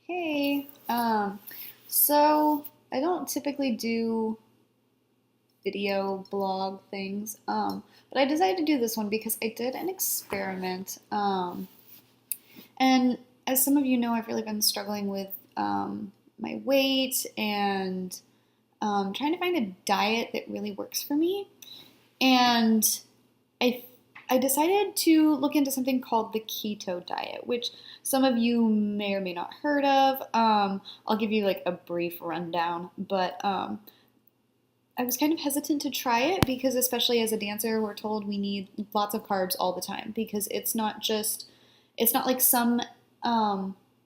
Hey, so I don't typically do video blog things, but I decided to do this one because I did an experiment. And as some of you know, I've really been struggling with my weight and trying to find a diet that really works for me. And I I decided to look into something called the keto diet, which some of you may or may not heard of. I'll give you like a brief rundown, but I was kind of hesitant to try it because, especially as a dancer, we're told we need lots of carbs all the time because it's not like some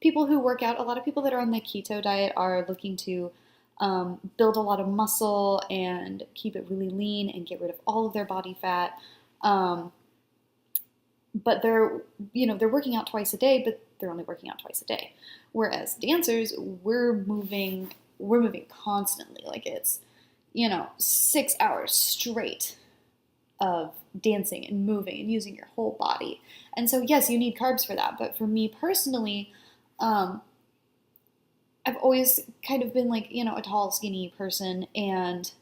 people who work out. A lot of people that are on the keto diet are looking to build a lot of muscle and keep it really lean and get rid of all of their body fat. Um, but they're working out twice a day, but they're only working out twice a day. Whereas dancers, we're moving constantly. Like it's 6 hours straight of dancing and moving and using your whole body. And so yes, you need carbs for that. But for me personally, um, I've always kind of been like a tall, skinny person, and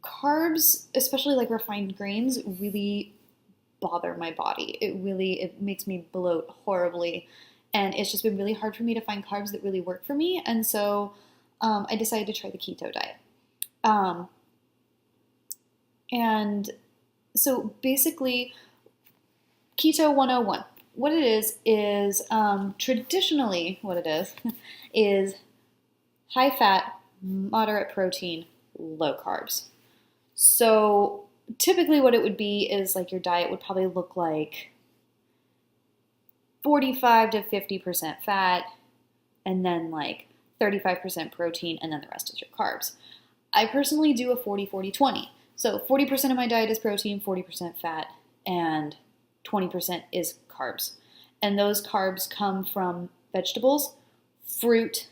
carbs, especially like refined grains, really bother my body. It makes me bloat horribly, and it's just been really hard for me to find carbs that really work for me. And so I decided to try the keto diet. Um, and so basically, keto 101. What it is traditionally what it is high fat, moderate protein, low carbs. So typically, what it would be is like your diet would probably look like 45 to 50% fat, and then like 35% protein, and then the rest is your carbs. I personally do a 40-40-20. So 40% of my diet is protein, 40% fat, and 20% is carbs. And those carbs come from vegetables, fruit,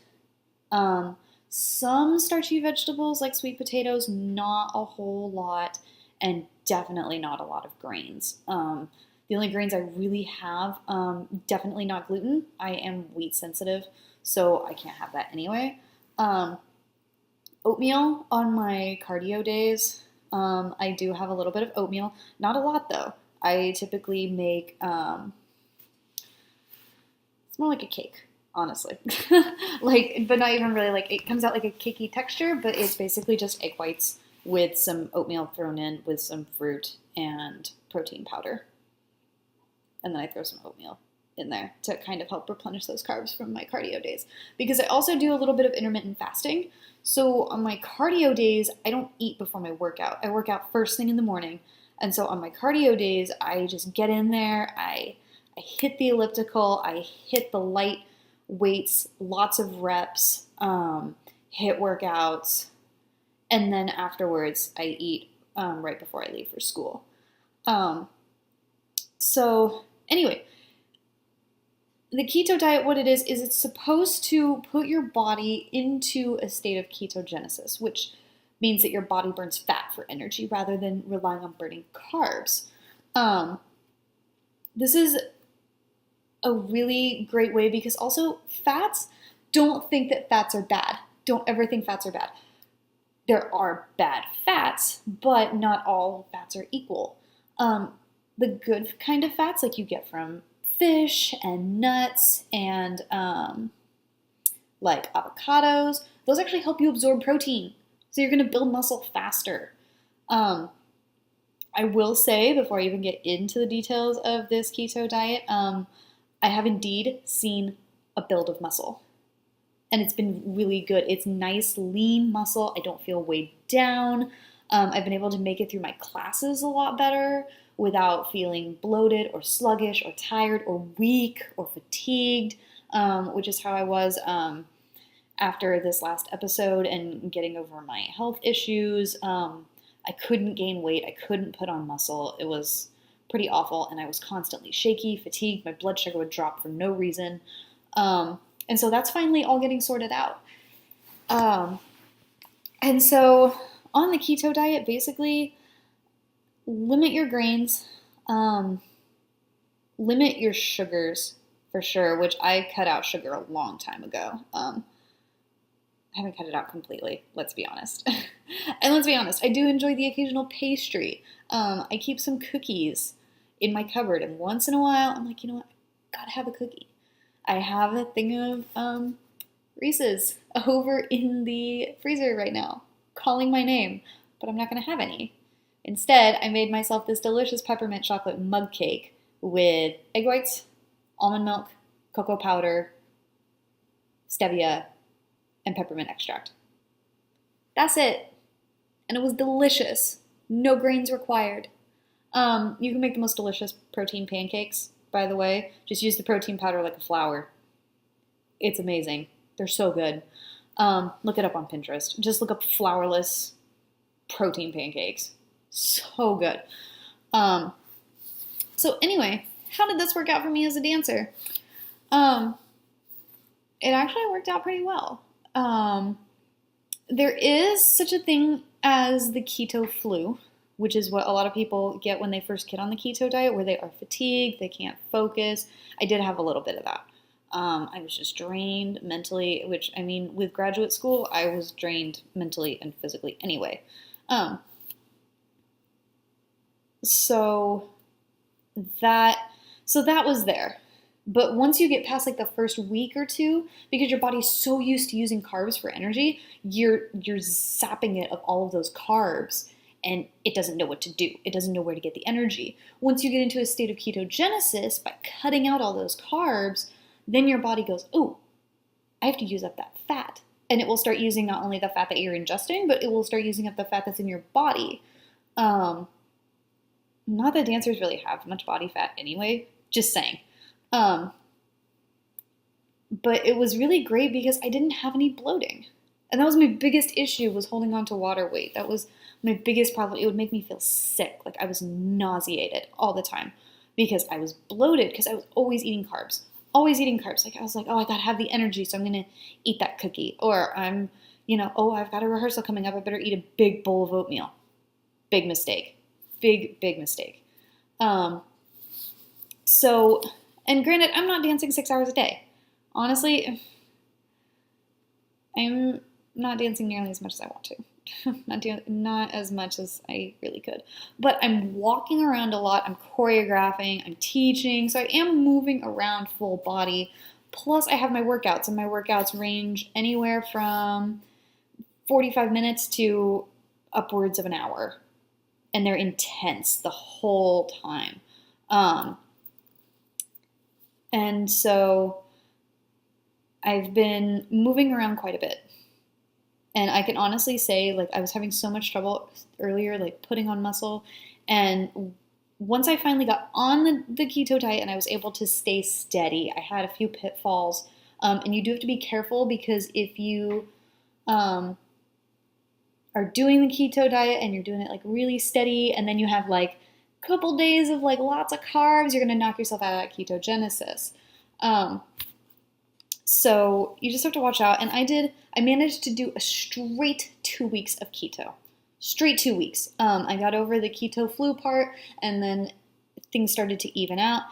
um, some starchy vegetables like sweet potatoes, not a whole lot, and definitely not a lot of grains. The only grains I really have, definitely not gluten. I am wheat sensitive, so I can't have that anyway. Um, Oatmeal on my cardio days. I do have a little bit of oatmeal, not a lot though. I typically make it's more like a cake, honestly. Like, but not even really like it comes out like a cakey texture, but it's basically just egg whites with some oatmeal thrown in with some fruit and protein powder. And then I throw some oatmeal in there to kind of help replenish those carbs from my cardio days. Because I also do a little bit of intermittent fasting. So on my cardio days, I don't eat before my workout. I work out first thing in the morning. And so on my cardio days, I just get in there, I hit the elliptical, I hit the light weights, lots of reps, hit workouts, and then afterwards I eat right before I leave for school. Um, so anyway, the keto diet, what it is it's supposed to put your body into a state of ketogenesis, which means that your body burns fat for energy rather than relying on burning carbs. Um, this is a really great way because also fats, don't think that fats are bad. Don't ever think fats are bad. There are bad fats, but not all fats are equal. Um, the good kind of fats, like you get from fish and nuts and like avocados, those actually help you absorb protein. So you're going to build muscle faster. Um, I will say, before I even get into the details of this keto diet, I have indeed seen a build of muscle. And it's been really good. It's nice, lean muscle. I don't feel weighed down. I've been able to make it through my classes a lot better without feeling bloated or sluggish or tired or weak or fatigued, which is how I was after this last episode and getting over my health issues. I couldn't gain weight. I couldn't put on muscle. It was pretty awful, and I was constantly shaky, fatigued. My blood sugar would drop for no reason. And so that's finally all getting sorted out. Um, and so on the keto diet, basically limit your grains. Um, limit your sugars for sure, which I cut out sugar a long time ago. I haven't cut it out completely, let's be honest. And let's be honest, I do enjoy the occasional pastry. I keep some cookies in my cupboard, and once in a while, I'm like, you know what, I gotta have a cookie. I have a thing of Reese's over in the freezer right now, calling my name, but I'm not gonna have any. Instead, I made myself this delicious peppermint chocolate mug cake with egg whites, almond milk, cocoa powder, stevia, and peppermint extract. That's it. And it was delicious. No grains required. You can make the most delicious protein pancakes, by the way. Just use the protein powder like a flour. It's amazing. They're so good. Look it up on Pinterest. Just look up flourless protein pancakes. So good. So anyway, how did this work out for me as a dancer? It actually worked out pretty well. There is such a thing as the keto flu, which is what a lot of people get when they first get on the keto diet, where they are fatigued, they can't focus. I did have a little bit of that. I was just drained mentally, which, I mean, with graduate school, I was drained mentally and physically anyway. So that was there. But once you get past like the first week or two, because your body's so used to using carbs for energy, you're zapping it of all of those carbs, and it doesn't know what to do. It doesn't know where to get the energy. Once you get into a state of ketogenesis, by cutting out all those carbs, then your body goes, oh, I have to use up that fat. And it will start using not only the fat that you're ingesting, but it will start using up the fat that's in your body. Not that dancers really have much body fat anyway, just saying. But it was really great because I didn't have any bloating. And that was my biggest issue, was holding on to water weight. That was my biggest problem. It would make me feel sick. Like I was nauseated all the time because I was bloated, because I was always eating carbs. Always eating carbs. Like I was like, oh, I gotta have the energy, so I'm gonna eat that cookie. Or I'm, oh, I've got a rehearsal coming up, I better eat a big bowl of oatmeal. Big mistake. Big mistake. And granted, I'm not dancing 6 hours a day. Honestly, I'm not dancing nearly as much as I want to. Not as much as I really could. But I'm walking around a lot. I'm choreographing. I'm teaching. So I am moving around full body. Plus, I have my workouts, and my workouts range anywhere from 45 minutes to upwards of an hour. And they're intense the whole time. And so I've been moving around quite a bit. And I can honestly say, like, I was having so much trouble earlier, like, putting on muscle. And once I finally got on the keto diet and I was able to stay steady, I had a few pitfalls. And you do have to be careful, because if you are doing the keto diet and you're doing it, like, really steady, and then you have, like, couple days of like lots of carbs, you're going to knock yourself out of that ketogenesis. So you just have to watch out. And I managed to do a straight 2 weeks of keto. Straight 2 weeks. I got over the keto flu part, and then things started to even out.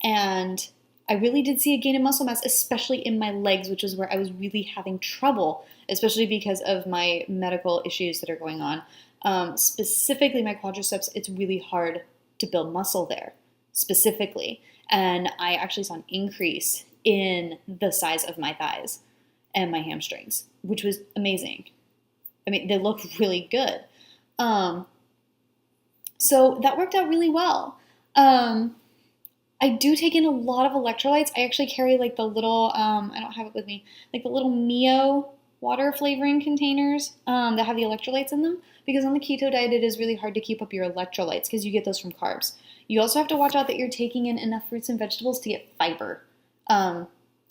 And I really did see a gain in muscle mass, especially in my legs, which is where I was really having trouble, especially because of my medical issues that are going on. Specifically my quadriceps, it's really hard to build muscle there, specifically. And I actually saw an increase in the size of my thighs and my hamstrings, which was amazing. I mean, they look really good. So that worked out really well. I do take in a lot of electrolytes. I actually carry like the little, I don't have it with me, like the little Mio water flavoring containers that have the electrolytes in them, because on the keto diet it is really hard to keep up your electrolytes because you get those from carbs. You also have to watch out that you're taking in enough fruits and vegetables to get fiber. I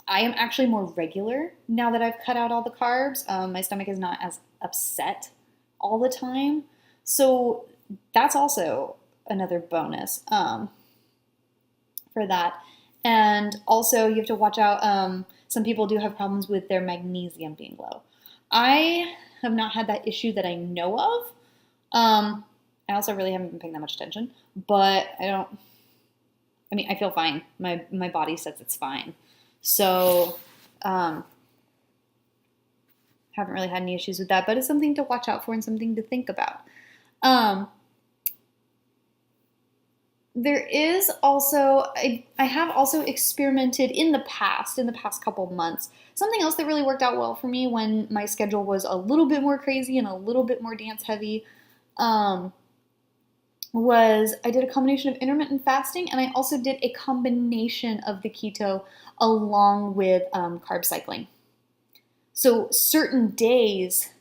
am actually more regular now that I've cut out all the carbs. My stomach is not as upset all the time. So that's also another bonus for that. And also you have to watch out, some people do have problems with their magnesium being low. I have not had that issue that I know of. I also really haven't been paying that much attention, but I mean, I feel fine. My body says it's fine. So, haven't really had any issues with that, but it's something to watch out for and something to think about. There is also, I have also experimented in the past couple months. Something else that really worked out well for me when my schedule was a little bit more crazy and a little bit more dance heavy, was I did a combination of intermittent fasting, and I also did a combination of the keto along with carb cycling. So certain days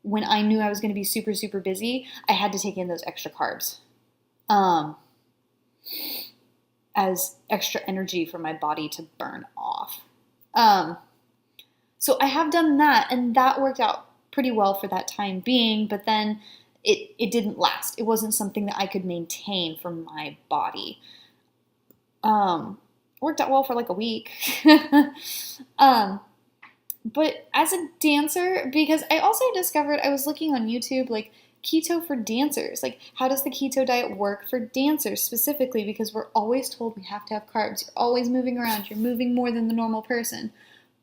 when I knew I was going to be super, super busy, I had to take in those extra carbs as extra energy for my body to burn off. So I have done that, and that worked out pretty well for that time being, but then it didn't last. It wasn't something that I could maintain for my body. Worked out well for like a week. But as a dancer, because I also discovered, I was looking on YouTube, like Keto for Dancers, like how does the keto diet work for dancers specifically, because we're always told we have to have carbs, you're always moving around, you're moving more than the normal person.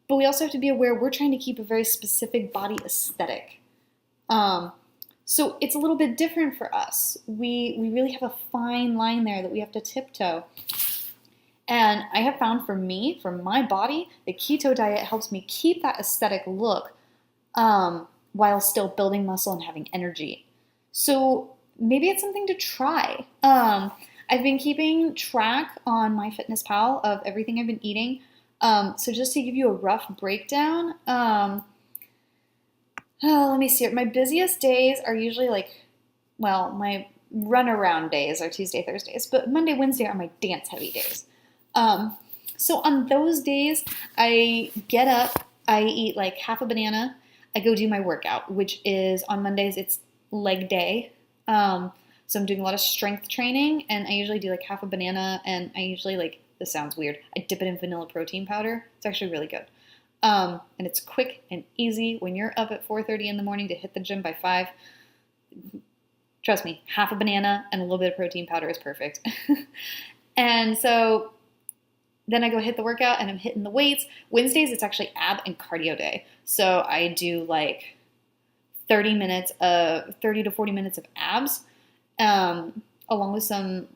But we also have to be aware we're trying to keep a very specific body aesthetic. So it's a little bit different for us. We really have a fine line there that we have to tiptoe. And I have found for me, for my body, the keto diet helps me keep that aesthetic look while still building muscle and having energy. So maybe it's something to try. I've been keeping track on MyFitnessPal of everything I've been eating. So just to give you a rough breakdown, let me see. My busiest days are usually my runaround days are Tuesday, Thursdays, but Monday, Wednesday are my dance heavy days. So on those days, I get up, I eat like half a banana, I go do my workout, which is on Mondays, it's leg day. So I'm doing a lot of strength training, and I usually do like half a banana, and I usually this sounds weird, I dip it in vanilla protein powder. It's actually really good. And it's quick and easy when you're up at 4:30 in the morning to hit the gym by 5. Trust me, half a banana and a little bit of protein powder is perfect. And so then I go hit the workout and I'm hitting the weights. Wednesdays, it's actually ab and cardio day. So I do like 30 to 40 minutes of abs, along with some,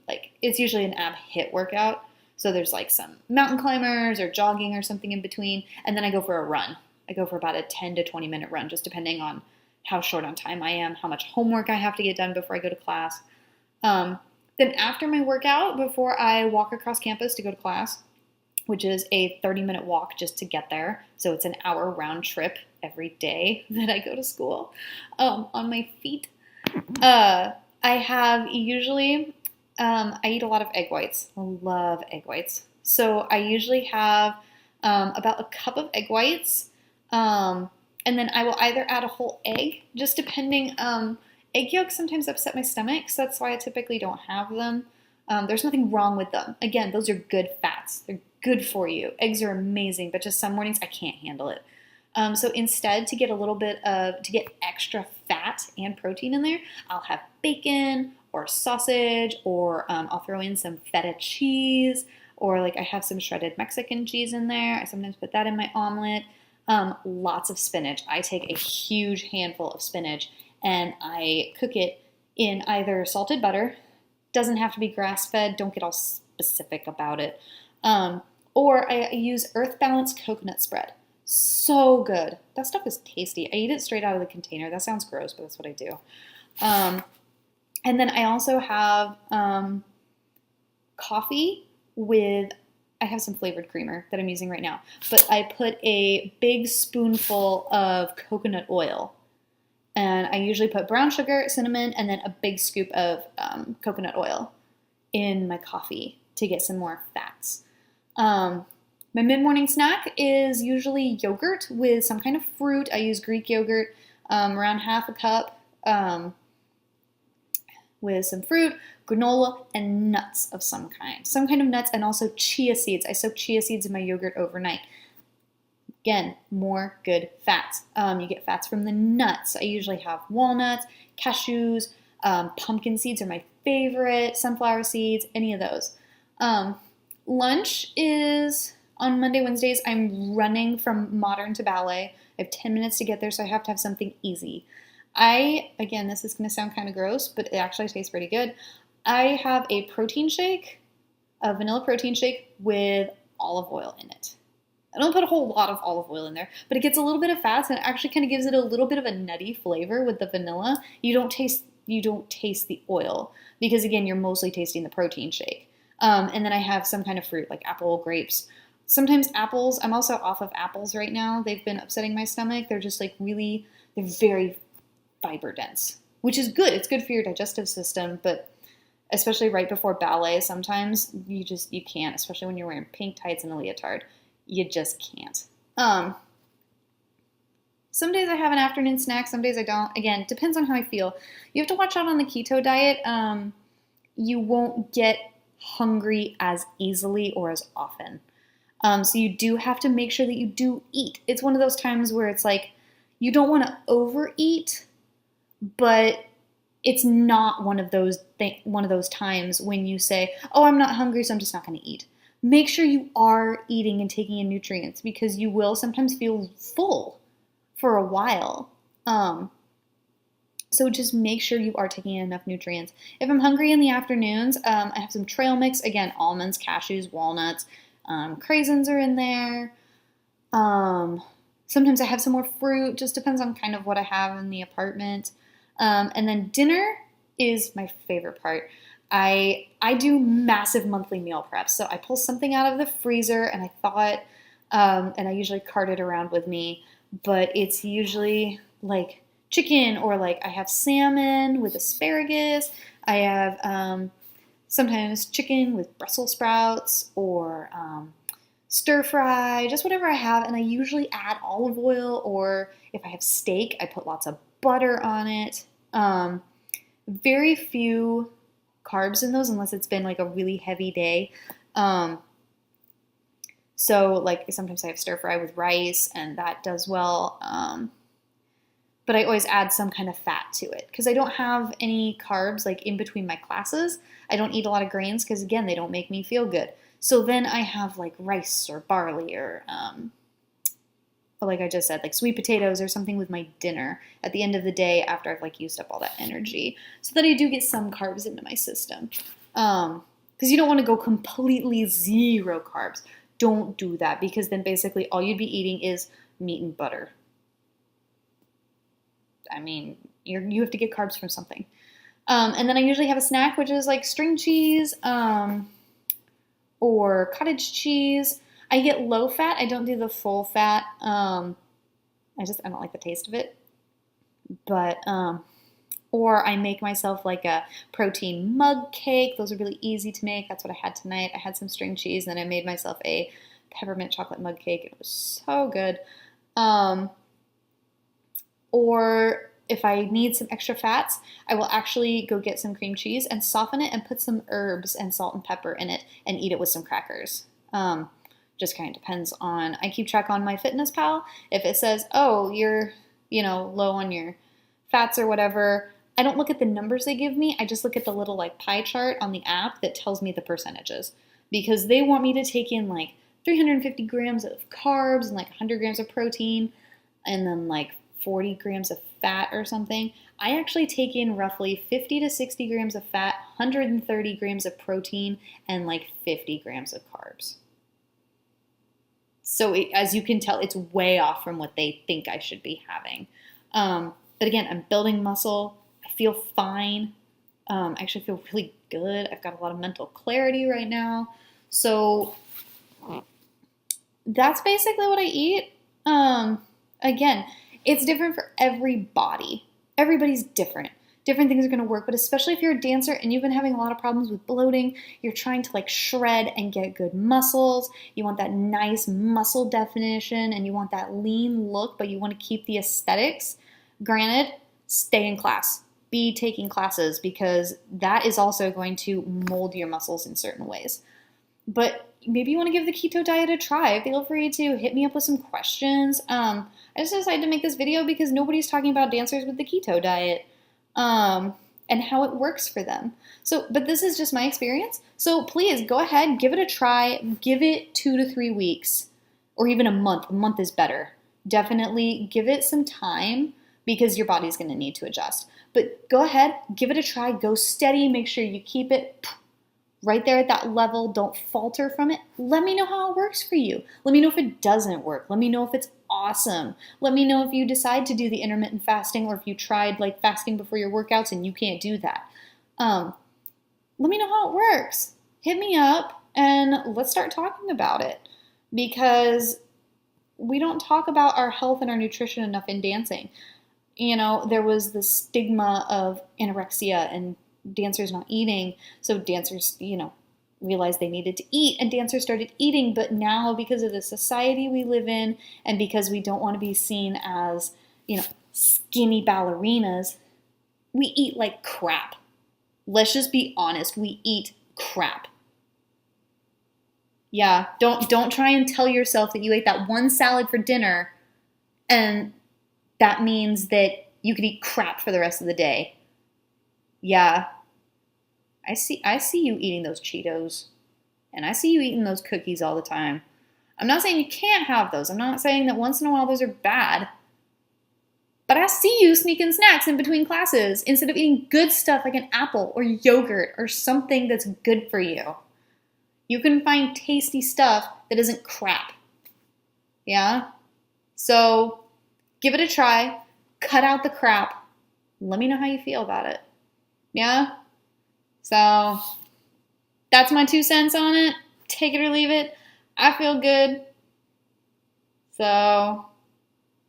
it's usually an ab hit workout. So there's like some mountain climbers or jogging or something in between. And then I go for a run. I go for about a 10 to 20 minute run, just depending on how short on time I am, how much homework I have to get done before I go to class. Then after my workout, before I walk across campus to go to class, which is a 30-minute walk just to get there. So it's an hour round trip every day that I go to school on my feet. I have usually, I eat a lot of egg whites. I love egg whites. So I usually have about a cup of egg whites, and then I will either add a whole egg, just depending. Egg yolks sometimes upset my stomach, so that's why I typically don't have them. There's nothing wrong with them. Again, those are good fats. They're good for you. Eggs are amazing, but just some mornings I can't handle it. So instead, to get extra fat and protein in there, I'll have bacon or sausage, or I'll throw in some feta cheese, or I have some shredded Mexican cheese in there. I sometimes put that in my omelet. Lots of spinach. I take a huge handful of spinach and I cook it in either salted butter, doesn't have to be grass-fed, don't get all specific about it, or I use Earth Balance coconut spread. So good. That stuff is tasty. I eat it straight out of the container. That sounds gross, but that's what I do. And then I also have coffee with, I have some flavored creamer that I'm using right now, but I put a big spoonful of coconut oil. And I usually put brown sugar, cinnamon, and then a big scoop of coconut oil in my coffee to get some more fats. My mid-morning snack is usually yogurt with some kind of fruit. I use Greek yogurt, around half a cup, with some fruit, granola, and nuts of some kind. Some kind of nuts, and also chia seeds. I soak chia seeds in my yogurt overnight. Again, more good fats. You get fats from the nuts. I usually have walnuts, cashews, pumpkin seeds are my favorite, sunflower seeds, any of those. Um, Lunch is on Monday, Wednesdays. I'm running from modern to ballet. I have 10 minutes to get there, so I have to have something easy. Again, this is going to sound kind of gross, but it actually tastes pretty good. I have a protein shake, a vanilla protein shake with olive oil in it. I don't put a whole lot of olive oil in there, but it gets a little bit of fats and it actually kind of gives it a little bit of a nutty flavor with the vanilla. You don't taste the oil because again, you're mostly tasting the protein shake. And then I have some kind of fruit like apple, grapes. Sometimes apples. I'm also off of apples right now. They've been upsetting my stomach. They're just like they're very fiber dense, which is good. It's good for your digestive system, but especially right before ballet, sometimes you can't, especially when you're wearing pink tights and a leotard. You just can't. Some days I have an afternoon snack, some days I don't. Again, depends on how I feel. You have to watch out on the keto diet. You won't get hungry as easily or as often. So you do have to make sure that you do eat. It's one of those times where it's like you don't want to overeat, but it's not one of those times when you say, "Oh, I'm not hungry, so I'm just not going to eat." Make sure you are eating and taking in nutrients because you will sometimes feel full for a while. So just make sure you are taking in enough nutrients. If I'm hungry in the afternoons, I have some trail mix. Again, almonds, cashews, walnuts, craisins are in there. Sometimes I have some more fruit. Just depends on kind of what I have in the apartment. And then dinner is my favorite part. I do massive monthly meal preps. So I pull something out of the freezer and I thought, and I usually cart it around with me, but it's usually like chicken or like I have salmon with asparagus. I have sometimes chicken with Brussels sprouts or stir fry, just whatever I have. And I usually add olive oil, or if I have steak, I put lots of butter on it. Very few carbs in those unless it's been like a really heavy day. So like sometimes I have stir fry with rice and that does well. But I always add some kind of fat to it because I don't have any carbs like in between my classes. I don't eat a lot of grains because again, they don't make me feel good. So then I have like rice or barley or like I just said, like sweet potatoes or something with my dinner at the end of the day after I've like used up all that energy so that I do get some carbs into my system. Because you don't want to go completely zero carbs. Don't do that because then basically all you'd be eating is meat and butter. I mean, you have to get carbs from something. And then I usually have a snack, which is like string cheese or cottage cheese. I get low fat. I don't do the full fat. I don't like the taste of it. But, or I make myself like a protein mug cake. Those are really easy to make. That's what I had tonight. I had some string cheese and then I made myself a peppermint chocolate mug cake. It was so good. Or if I need some extra fats, I will actually go get some cream cheese and soften it and put some herbs and salt and pepper in it and eat it with some crackers. Just kind of depends on, I keep track on my Fitness Pal. If it says, oh, you're, low on your fats or whatever, I don't look at the numbers they give me. I just look at the little like pie chart on the app that tells me the percentages because they want me to take in like 350 grams of carbs and like 100 grams of protein and then like 40 grams of fat or something. I actually take in roughly 50 to 60 grams of fat, 130 grams of protein, and like 50 grams of carbs. So as you can tell, it's way off from what they think I should be having. But again, I'm building muscle. I feel fine. I actually feel really good. I've got a lot of mental clarity right now. So that's basically what I eat. Again, it's different for everybody. Everybody's different. Different things are going to work, but especially if you're a dancer and you've been having a lot of problems with bloating, you're trying to like shred and get good muscles. You want that nice muscle definition and you want that lean look, but you want to keep the aesthetics. Granted, stay in class. Be taking classes because that is also going to mold your muscles in certain ways. But maybe you want to give the keto diet a try. Feel free to hit me up with some questions. I just decided to make this video because nobody's talking about dancers with the keto diet. and how it works for them. So, but this is just my experience. So please go ahead, give it a try, give it 2 to 3 weeks, or even a month. A month is better. Definitely give it some time because your body's going to need to adjust. But go ahead, give it a try, go steady, make sure you keep it right there at that level. Don't falter from it. Let me know how it works for you. Let me know if it doesn't work. Let me know if it's awesome. Let me know if you decide to do the intermittent fasting or if you tried like fasting before your workouts and you can't do that. Let me know how it works. Hit me up and let's start talking about it, because we don't talk about our health and our nutrition enough in dancing. You know, there was the stigma of anorexia and dancers not eating. So dancers, realized they needed to eat and dancers started eating. But now, because of the society we live in and because we don't want to be seen as, skinny ballerinas, we eat like crap. Let's just be honest. We eat crap. Yeah, don't try and tell yourself that you ate that one salad for dinner and that means that you could eat crap for the rest of the day. Yeah, I see you eating those Cheetos, and I see you eating those cookies all the time. I'm not saying you can't have those. I'm not saying that once in a while those are bad. But I see you sneaking snacks in between classes instead of eating good stuff like an apple or yogurt or something that's good for you. You can find tasty stuff that isn't crap. Yeah? So give it a try. Cut out the crap. Let me know how you feel about it. Yeah? So that's my 2 cents on it. Take it or leave it. I feel good. So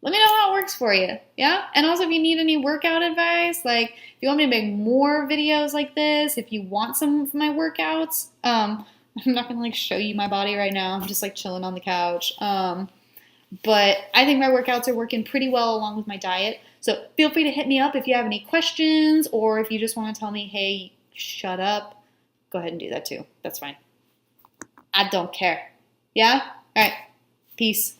let me know how it works for you. Yeah? And also if you need any workout advice, like if you want me to make more videos like this, if you want some of my workouts, I'm not going to show you my body right now. I'm just chilling on the couch. But I think my workouts are working pretty well along with my diet. So feel free to hit me up if you have any questions or if you just want to tell me, hey, shut up. Go ahead and do that too. That's fine. I don't care. Yeah? All right. Peace.